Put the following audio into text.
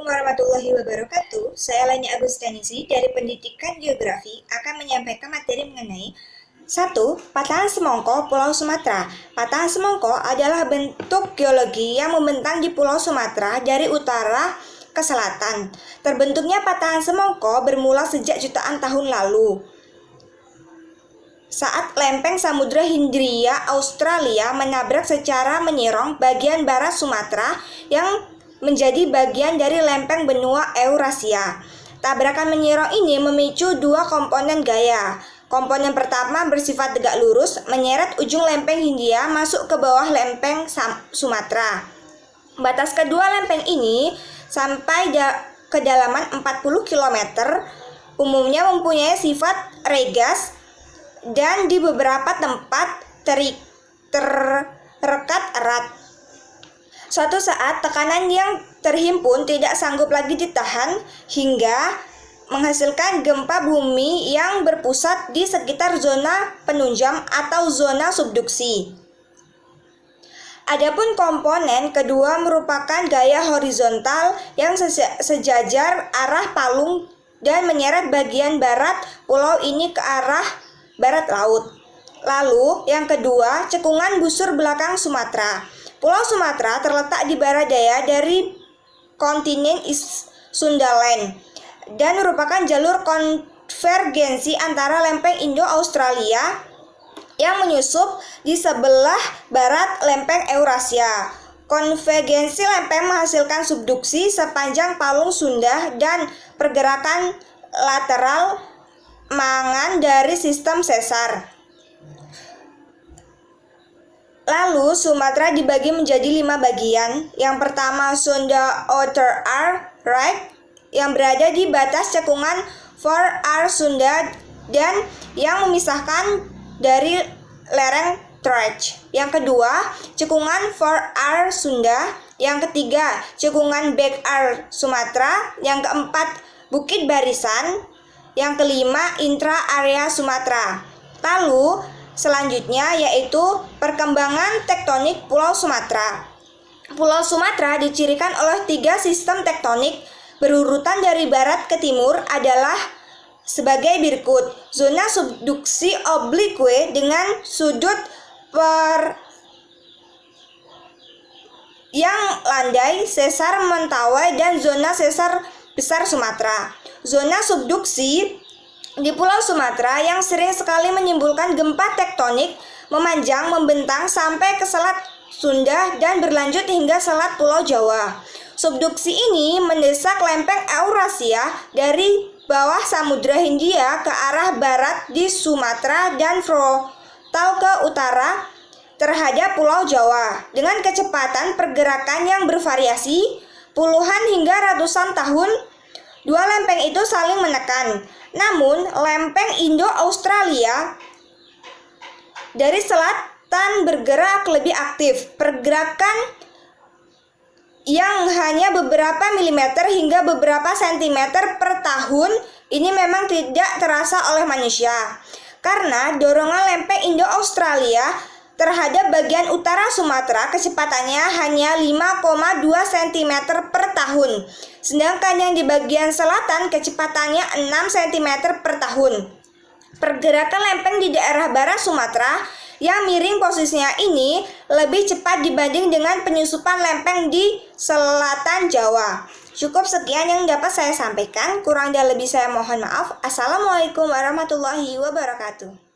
warahmatullahi wabarakatuh. Saya Lani Agustanisi dari Pendidikan Geografi akan menyampaikan materi mengenai 1. Patahan semongko Pulau Sumatera. Patahan semongko adalah bentuk geologi yang membentang di Pulau Sumatera dari utara ke selatan. Terbentuknya patahan semongko bermula sejak jutaan tahun lalu, saat lempeng Samudra Hindia Australia menabrak secara menyerong bagian barat Sumatera yang menjadi bagian dari lempeng benua Eurasia. Tabrakan menyerong ini memicu dua komponen gaya. Komponen pertama bersifat tegak lurus, menyeret ujung lempeng Hindia masuk ke bawah lempeng Sumatera. Batas kedua lempeng ini sampai kedalaman 40 km, umumnya mempunyai sifat regas dan di beberapa tempat terrekat erat. Suatu saat tekanan yang terhimpun tidak sanggup lagi ditahan hingga menghasilkan gempa bumi yang berpusat di sekitar zona penunjam atau zona subduksi. Adapun komponen kedua merupakan gaya horizontal yang sejajar arah palung dan menyeret bagian barat pulau ini ke arah barat laut. Lalu yang kedua, cekungan busur belakang Sumatera. Pulau Sumatera terletak di barat daya dari kontinen Sundaland dan merupakan jalur konvergensi antara lempeng Indo-Australia yang menyusup di sebelah barat lempeng Eurasia. Konvergensi lempeng menghasilkan subduksi sepanjang palung Sunda dan pergerakan lateral mangan dari sistem sesar. Lalu Sumatera dibagi menjadi 5 bagian. Yang pertama Sunda Outer R Right yang berada di batas cekungan For R Sunda dan yang memisahkan dari lereng Trach. Yang kedua cekungan For R Sunda. Yang ketiga cekungan Back R Sumatera. Yang keempat Bukit Barisan. Yang kelima intra area Sumatera. Lalu selanjutnya yaitu perkembangan tektonik Pulau Sumatera. Pulau Sumatera dicirikan oleh 3 sistem tektonik berurutan dari barat ke timur adalah sebagai berikut. Zona subduksi oblique dengan sudut yang landai, sesar Mentawai dan zona sesar besar Sumatera. Zona subduksi di Pulau Sumatera yang sering sekali menimbulkan gempa tektonik memanjang membentang sampai ke Selat Sunda dan berlanjut hingga Selat Pulau Jawa. Subduksi ini mendesak lempeng Eurasia dari bawah Samudra Hindia ke arah barat di Sumatera dan frontal ke utara terhadap Pulau Jawa dengan kecepatan pergerakan yang bervariasi puluhan hingga ratusan tahun. Dua lempeng itu saling menekan. Namun, lempeng Indo-Australia dari selatan bergerak lebih aktif. Pergerakan yang hanya beberapa milimeter hingga beberapa sentimeter per tahun ini memang tidak terasa oleh manusia. Karena dorongan lempeng Indo-Australia terhadap bagian utara Sumatera kecepatannya hanya 5,2 cm per tahun. Sedangkan yang di bagian selatan kecepatannya 6 cm per tahun. Pergerakan lempeng di daerah barat Sumatera yang miring posisinya ini lebih cepat dibanding dengan penyusupan lempeng di selatan Jawa. Cukup sekian yang dapat saya sampaikan. Kurang dan lebih saya mohon maaf. Assalamualaikum warahmatullahi wabarakatuh.